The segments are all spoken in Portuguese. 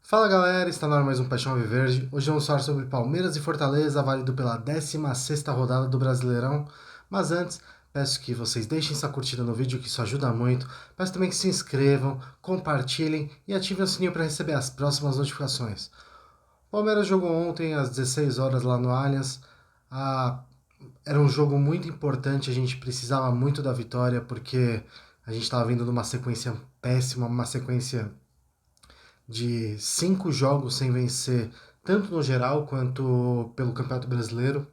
Fala galera, está na hora mais um Paixão Alviverde. Hoje vamos falar sobre Palmeiras e Fortaleza, válido pela 16ª rodada do Brasileirão. Mas antes, peço que vocês deixem sua curtida no vídeo, que isso ajuda muito. Peço também que se inscrevam, compartilhem e ativem o sininho para receber as próximas notificações. O Palmeiras jogou ontem às 16 horas lá no Allianz. Ah, Era um jogo muito importante, a gente precisava muito da vitória, porque a gente estava vindo de uma sequência péssima, uma sequência de 5 jogos sem vencer, tanto no geral quanto pelo Campeonato Brasileiro.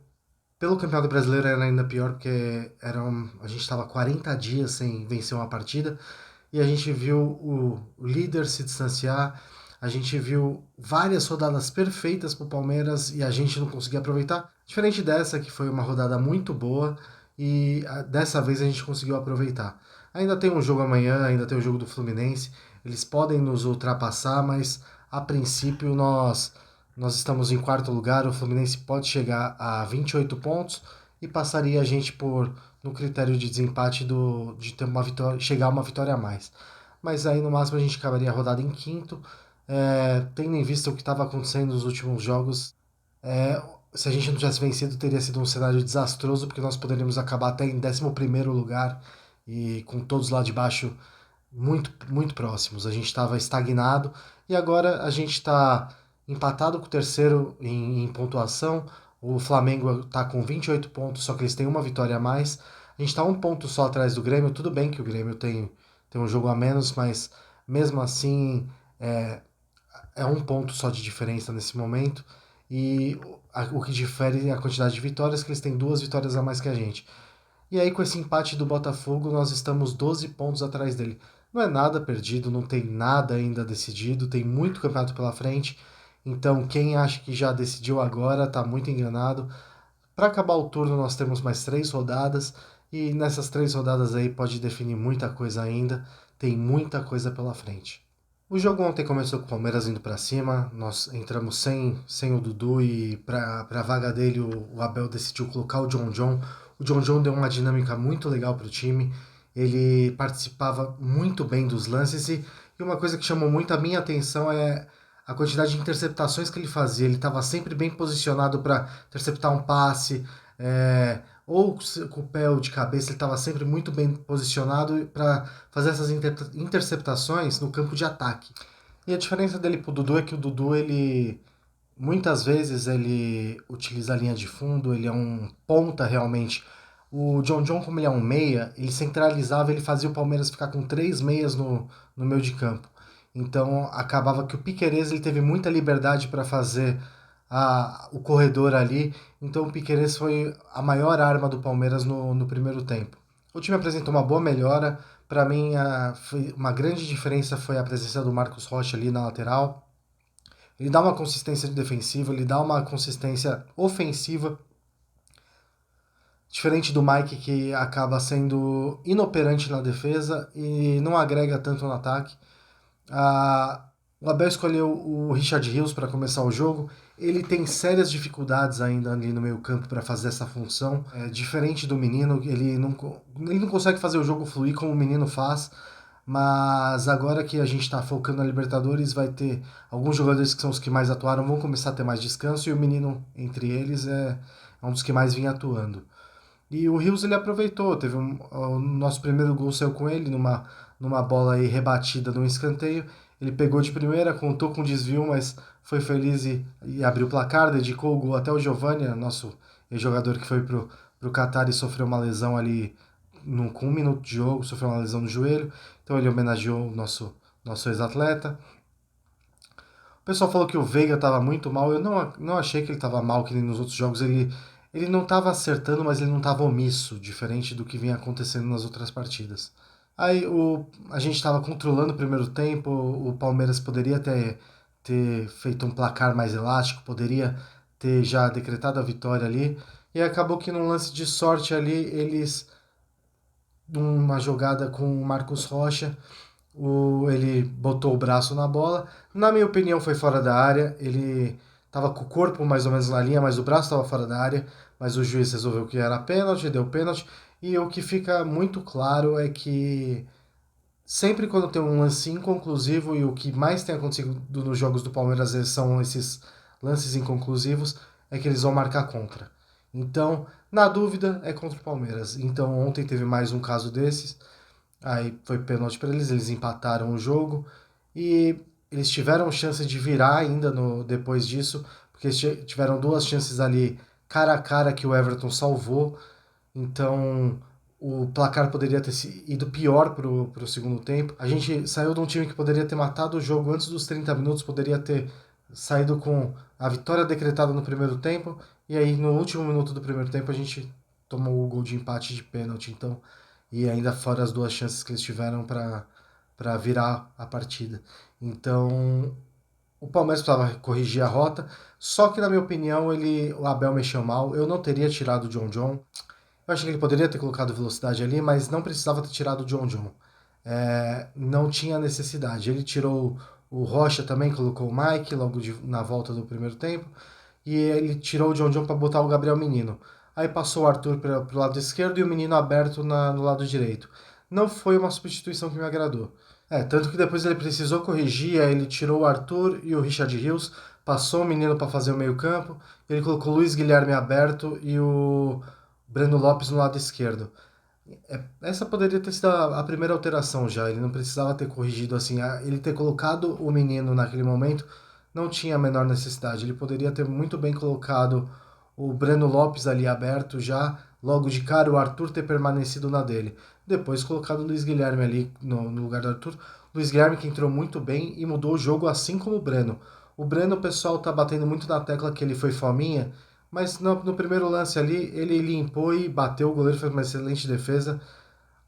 Pelo Campeonato Brasileiro era ainda pior, porque a gente estava 40 dias sem vencer uma partida e a gente viu o líder se distanciar, a gente viu várias rodadas perfeitas para o Palmeiras e a gente não conseguia aproveitar. Diferente dessa, que foi uma rodada muito boa e dessa vez a gente conseguiu aproveitar. Ainda tem um jogo amanhã, ainda tem o jogo do Fluminense, eles podem nos ultrapassar, mas a princípio nós estamos em quarto lugar, o Fluminense pode chegar a 28 pontos e passaria a gente no critério de desempate de ter uma vitória, chegar a uma vitória a mais. Mas aí no máximo a gente acabaria a rodada em quinto. Tendo em vista o que estava acontecendo nos últimos jogos, é, se a gente não tivesse vencido, teria sido um cenário desastroso, porque nós poderíamos acabar até em 11º lugar e com todos lá de baixo muito, muito próximos. A gente estava estagnado e agora a gente está empatado com o terceiro em pontuação. O Flamengo está com 28 pontos, só que eles têm uma vitória a mais. A gente está um ponto só atrás do Grêmio. Tudo bem que o Grêmio tem um jogo a menos, mas mesmo assim é um ponto só de diferença nesse momento. E o que difere é a quantidade de vitórias, que eles têm 2 vitórias a mais que a gente. E aí, com esse empate do Botafogo, nós estamos 12 pontos atrás dele. Não é nada perdido, não tem nada ainda decidido, tem muito campeonato pela frente. Então, quem acha que já decidiu agora está muito enganado. Para acabar o turno, nós temos mais 3 rodadas. E nessas 3 rodadas aí pode definir muita coisa ainda. Tem muita coisa pela frente. O jogo ontem começou com o Palmeiras indo para cima. Nós entramos sem o Dudu e para a vaga dele o Abel decidiu colocar o John John. O John John deu uma dinâmica muito legal para o time. Ele participava muito bem dos lances e uma coisa que chamou muito a minha atenção é a quantidade de interceptações que ele fazia. Ele estava sempre bem posicionado para interceptar um passe, ou com o pé ou de cabeça, ele estava sempre muito bem posicionado para fazer essas interceptações no campo de ataque. E a diferença dele pro Dudu é que o Dudu, ele muitas vezes ele utiliza a linha de fundo, ele é um ponta realmente. O John John, como ele é um meia, ele centralizava, ele fazia o Palmeiras ficar com 3 meias no meio de campo. Então acabava que o Piquerez ele teve muita liberdade para fazer o corredor ali. Então o Piquerez foi a maior arma do Palmeiras no primeiro tempo. O time apresentou uma boa melhora. Para mim, uma grande diferença foi a presença do Marcos Rocha ali na lateral. Ele dá uma consistência defensiva, ele dá uma consistência ofensiva, diferente do Mike, que acaba sendo inoperante na defesa e não agrega tanto no ataque. A, o Abel escolheu o Richard Rios para começar o jogo. Ele tem sérias dificuldades ainda ali no meio campo para fazer essa função. Diferente do menino, ele não consegue fazer o jogo fluir como o menino faz. Mas agora que a gente está focando na Libertadores, vai ter alguns jogadores que são os que mais atuaram, vão começar a ter mais descanso e o menino, entre eles, é um dos que mais vinha atuando. E o Rios ele aproveitou, o nosso primeiro gol saiu com ele numa bola aí rebatida num escanteio. Ele pegou de primeira, contou com desvio, mas foi feliz e abriu o placar, dedicou o gol até o Giovani, nosso jogador que foi pro Qatar e sofreu uma lesão ali com 1 minuto de jogo, sofreu uma lesão no joelho. Então ele homenageou o nosso ex-atleta. O pessoal falou que o Veiga estava muito mal. Eu não achei que ele estava mal, que nem nos outros jogos. Ele não estava acertando, mas ele não estava omisso, diferente do que vinha acontecendo nas outras partidas. Aí a gente estava controlando o primeiro tempo, o Palmeiras poderia ter feito um placar mais elástico, poderia ter já decretado a vitória ali. E acabou que num lance de sorte ali, numa jogada com o Marcos Rocha, ele botou o braço na bola. Na minha opinião, foi fora da área. Ele estava com o corpo mais ou menos na linha, mas o braço estava fora da área. Mas o juiz resolveu que era pênalti, deu pênalti. E o que fica muito claro é que Sempre quando tem um lance inconclusivo, e o que mais tem acontecido nos jogos do Palmeiras são esses lances inconclusivos, é que eles vão marcar contra. Então, na dúvida, é contra o Palmeiras. Então, ontem teve mais um caso desses. Aí foi pênalti para eles empataram o jogo e eles tiveram chance de virar ainda depois disso, porque eles tiveram duas chances ali cara a cara que o Everton salvou. Então o placar poderia ter ido pior pro segundo tempo. A gente saiu de um time que poderia ter matado o jogo antes dos 30 minutos, poderia ter saído com a vitória decretada no primeiro tempo, e aí no último minuto do primeiro tempo a gente tomou o gol de empate de pênalti. Então, e ainda fora as duas chances que eles tiveram para virar a partida. Então, o Palmeiras precisava corrigir a rota, só que na minha opinião o Abel mexeu mal. Eu não teria tirado o John John. Eu acho que ele poderia ter colocado velocidade ali, mas não precisava ter tirado o John John. Não tinha necessidade. Ele tirou o Rocha também, colocou o Mike logo na volta do primeiro tempo. E ele tirou o John John para botar o Gabriel Menino. Aí passou o Arthur para o lado esquerdo e o Menino aberto no lado direito. Não foi uma substituição que me agradou. Tanto que depois ele precisou corrigir, aí ele tirou o Arthur e o Richard Rios, passou o Menino para fazer o meio campo, ele colocou o Luiz Guilherme aberto e o Breno Lopes no lado esquerdo. Essa poderia ter sido a primeira alteração já. Ele não precisava ter corrigido assim. Ele ter colocado o menino naquele momento não tinha a menor necessidade. Ele poderia ter muito bem colocado o Breno Lopes ali aberto já, logo de cara o Arthur ter permanecido na dele. Depois colocado o Luiz Guilherme ali no lugar do Arthur. Luiz Guilherme que entrou muito bem e mudou o jogo assim como o Breno. O Breno, o pessoal tá batendo muito na tecla que ele foi fominha, mas no primeiro lance ali, ele limpou e bateu, o goleiro fez uma excelente defesa.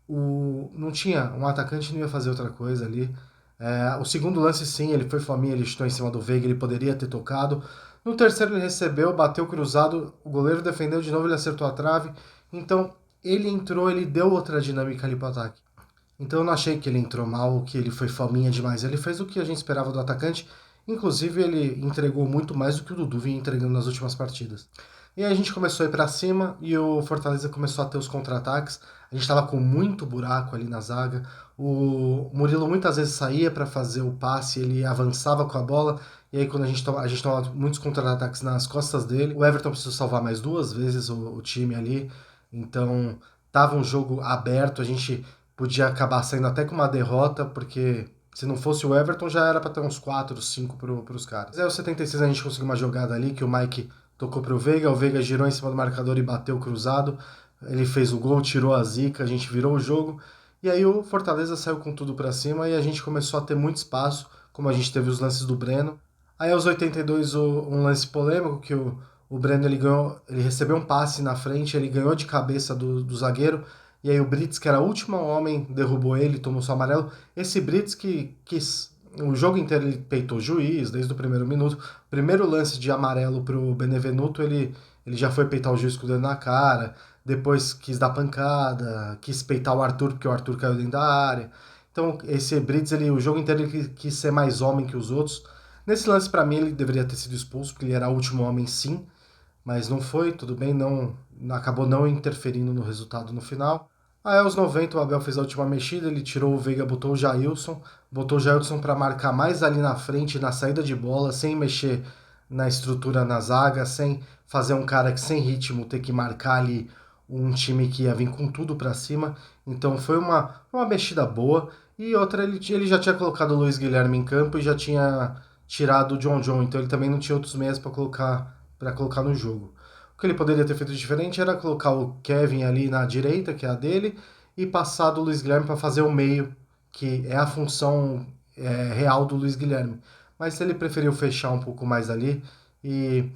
Não tinha, um atacante não ia fazer outra coisa ali. O segundo lance, sim, ele foi fominha, ele chutou em cima do Veiga, ele poderia ter tocado. No terceiro, ele recebeu, bateu cruzado, o goleiro defendeu de novo, ele acertou a trave. Então, ele entrou, ele deu outra dinâmica ali pro ataque. Então, eu não achei que ele entrou mal, que ele foi fominha demais. Ele fez o que a gente esperava do atacante. Inclusive, ele entregou muito mais do que o Dudu vinha entregando nas últimas partidas. E aí a gente começou a ir para cima e o Fortaleza começou a ter os contra-ataques. A gente estava com muito buraco ali na zaga. O Murilo muitas vezes saía para fazer o passe, ele avançava com a bola. E aí, quando a gente tomava muitos contra-ataques nas costas dele, o Everton precisou salvar mais duas vezes o time ali. Então, tava um jogo aberto. A gente podia acabar saindo até com uma derrota, porque se não fosse o Everton, já era para ter uns 4, 5 pros caras. Aí, aos 76, a gente conseguiu uma jogada ali que o Mike tocou pro Veiga, o Veiga girou em cima do marcador e bateu cruzado. Ele fez o gol, tirou a zica, a gente virou o jogo. E aí o Fortaleza saiu com tudo para cima e a gente começou a ter muito espaço, como a gente teve os lances do Breno. Aí aos 82, um lance polêmico que o Breno ele recebeu um passe na frente, ele ganhou de cabeça do zagueiro, e aí o Brits, que era o último homem, derrubou ele, tomou seu amarelo. Esse Brits que o jogo inteiro ele peitou o juiz, desde o primeiro minuto. Primeiro lance de amarelo pro Benevenuto, ele já foi peitar o juiz com o dedo na cara, depois quis dar pancada, quis peitar o Arthur, porque o Arthur caiu dentro da área. Então, esse Brits, o jogo inteiro ele quis ser mais homem que os outros. Nesse lance, para mim, ele deveria ter sido expulso, porque ele era o último homem, sim, mas não foi, tudo bem, não acabou não interferindo no resultado no final. Aí aos 90 o Abel fez a última mexida, ele tirou o Veiga, botou o Jailson para marcar mais ali na frente, na saída de bola, sem mexer na estrutura na zaga, sem fazer um cara que sem ritmo ter que marcar ali um time que ia vir com tudo para cima. Então foi uma mexida boa. E outra, ele já tinha colocado o Luiz Guilherme em campo e já tinha tirado o John John, então ele também não tinha outros meios para colocar no jogo. O que ele poderia ter feito diferente era colocar o Kevin ali na direita, que é a dele, e passar do Luiz Guilherme para fazer o meio, que é a função real do Luiz Guilherme. Mas ele preferiu fechar um pouco mais ali. E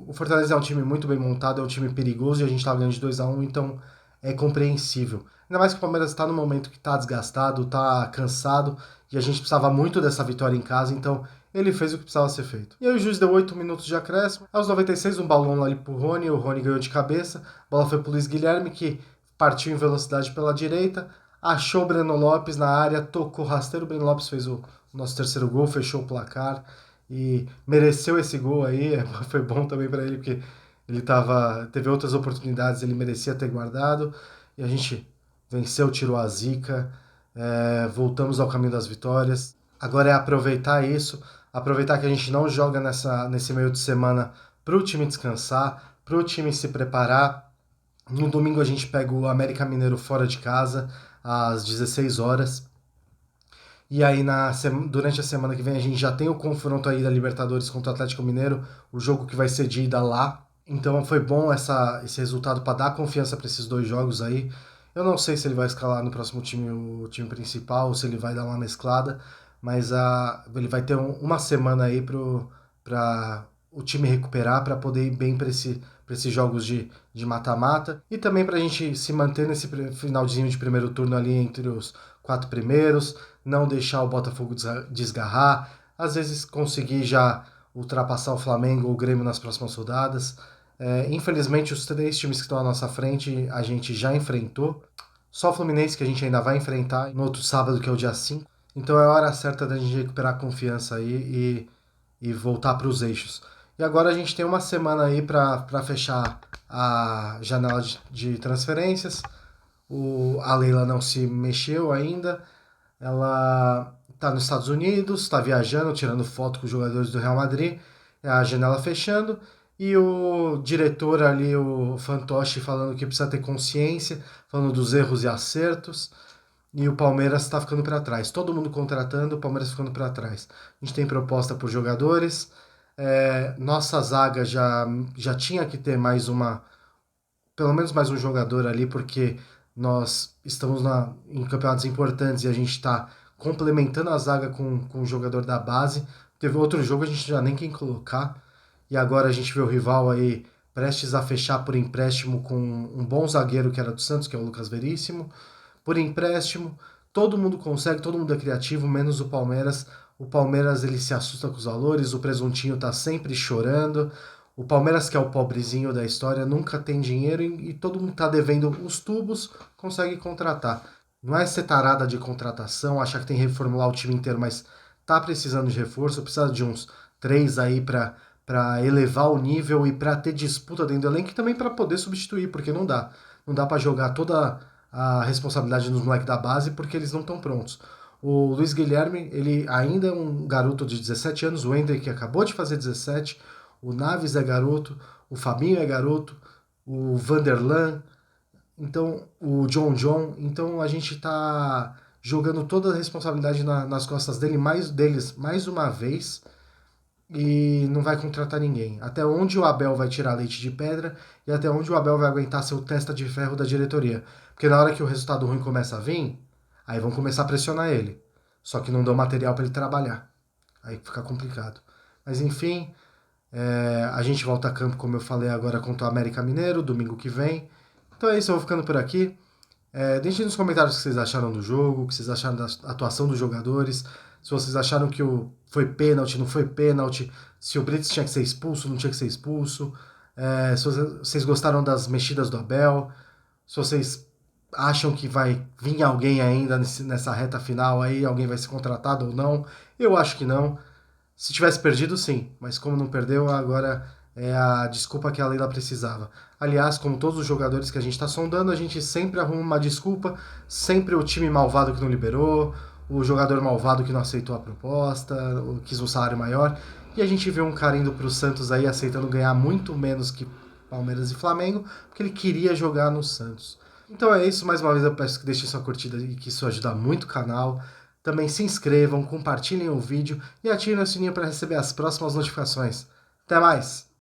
o Fortaleza é um time muito bem montado, é um time perigoso e a gente estava ganhando de 2-1, então é compreensível. Ainda mais que o Palmeiras está no momento que está desgastado, está cansado, e a gente precisava muito dessa vitória em casa, então ele fez o que precisava ser feito. E aí o juiz deu 8 minutos de acréscimo. Aos 96, um balão ali pro Rony, o Rony ganhou de cabeça. A bola foi pro Luiz Guilherme, que partiu em velocidade pela direita, achou o Breno Lopes na área, tocou rasteiro, o Breno Lopes fez o nosso terceiro gol, fechou o placar e mereceu esse gol aí. Foi bom também para ele, porque teve outras oportunidades, ele merecia ter guardado. E a gente venceu, tirou a zica. voltamos ao caminho das vitórias. Agora é aproveitar isso, aproveitar que a gente não joga nesse meio de semana para o time descansar, para o time se preparar. No domingo a gente pega o América Mineiro fora de casa, às 16 horas. E aí durante a semana que vem a gente já tem o confronto aí da Libertadores contra o Atlético Mineiro, o jogo que vai ser de ida lá. Então foi bom esse resultado para dar confiança para esses dois jogos aí. Eu não sei se ele vai escalar no próximo time o time principal, ou se ele vai dar uma mesclada, mas ele vai ter uma semana aí para o time recuperar, para poder ir bem para esses jogos de mata-mata. E também para a gente se manter nesse finalzinho de primeiro turno ali entre os quatro primeiros, não deixar o Botafogo desgarrar, às vezes conseguir já ultrapassar o Flamengo ou o Grêmio nas próximas rodadas. Infelizmente, os três times que estão à nossa frente a gente já enfrentou. Só o Fluminense que a gente ainda vai enfrentar no outro sábado, que é o dia 5. Então é a hora certa da gente recuperar a confiança aí e voltar para os eixos. E agora a gente tem uma semana aí para fechar a janela de transferências. A Leila não se mexeu ainda. Ela está nos Estados Unidos, está viajando, tirando foto com os jogadores do Real Madrid, a janela fechando, e o diretor ali, o Fantoche, falando que precisa ter consciência, falando dos erros e acertos, e o Palmeiras está ficando para trás. Todo mundo contratando, o Palmeiras ficando para trás. A gente tem proposta por jogadores, nossa zaga já tinha que ter pelo menos mais um jogador ali, porque nós estamos em campeonatos importantes e a gente está complementando a zaga com o jogador da base. Teve outro jogo, a gente já nem quem colocar. E agora a gente vê o rival aí prestes a fechar por empréstimo com um bom zagueiro que era do Santos, que é o Lucas Veríssimo. Por empréstimo, todo mundo consegue, todo mundo é criativo, menos o Palmeiras. O Palmeiras ele se assusta com os valores, o presuntinho tá sempre chorando. O Palmeiras, que é o pobrezinho da história, nunca tem dinheiro e todo mundo tá devendo os tubos, consegue contratar. Não é ser tarada de contratação, achar que tem que reformular o time inteiro, mas tá precisando de reforço, precisa de uns três aí para elevar o nível e para ter disputa dentro do elenco e também para poder substituir, porque não dá. Não dá para jogar toda a responsabilidade nos moleques da base porque eles não estão prontos. O Luiz Guilherme, ele ainda é um garoto de 17 anos, o Hendrick acabou de fazer 17, o Naves é garoto, o Fabinho é garoto, o Vanderlan, então o John. Então a gente está jogando toda a responsabilidade nas costas deles mais uma vez e não vai contratar ninguém. Até onde o Abel vai tirar leite de pedra e até onde o Abel vai aguentar ser o testa de ferro da diretoria. Porque na hora que o resultado ruim começa a vir, aí vão começar a pressionar ele. Só que não dão material para ele trabalhar. Aí fica complicado. Mas enfim, a gente volta a campo, como eu falei agora, contra o América Mineiro, domingo que vem. Então é isso, eu vou ficando por aqui. Deixem nos comentários o que vocês acharam do jogo, o que vocês acharam da atuação dos jogadores, se vocês acharam que foi pênalti, não foi pênalti, se o Brits tinha que ser expulso, não tinha que ser expulso, se vocês gostaram das mexidas do Abel, se vocês acham que vai vir alguém ainda nessa reta final aí, alguém vai ser contratado ou não. Eu acho que não. Se tivesse perdido, sim, mas como não perdeu, agora é a desculpa que a Leila precisava. Aliás, como todos os jogadores que a gente está sondando, a gente sempre arruma uma desculpa, sempre o time malvado que não liberou, o jogador malvado que não aceitou a proposta, quis um salário maior, e a gente vê um cara indo para o Santos aí aceitando ganhar muito menos que Palmeiras e Flamengo, porque ele queria jogar no Santos. Então é isso, mais uma vez eu peço que deixem sua curtida e que isso ajuda muito o canal. Também se inscrevam, compartilhem o vídeo e ativem o sininho para receber as próximas notificações. Até mais!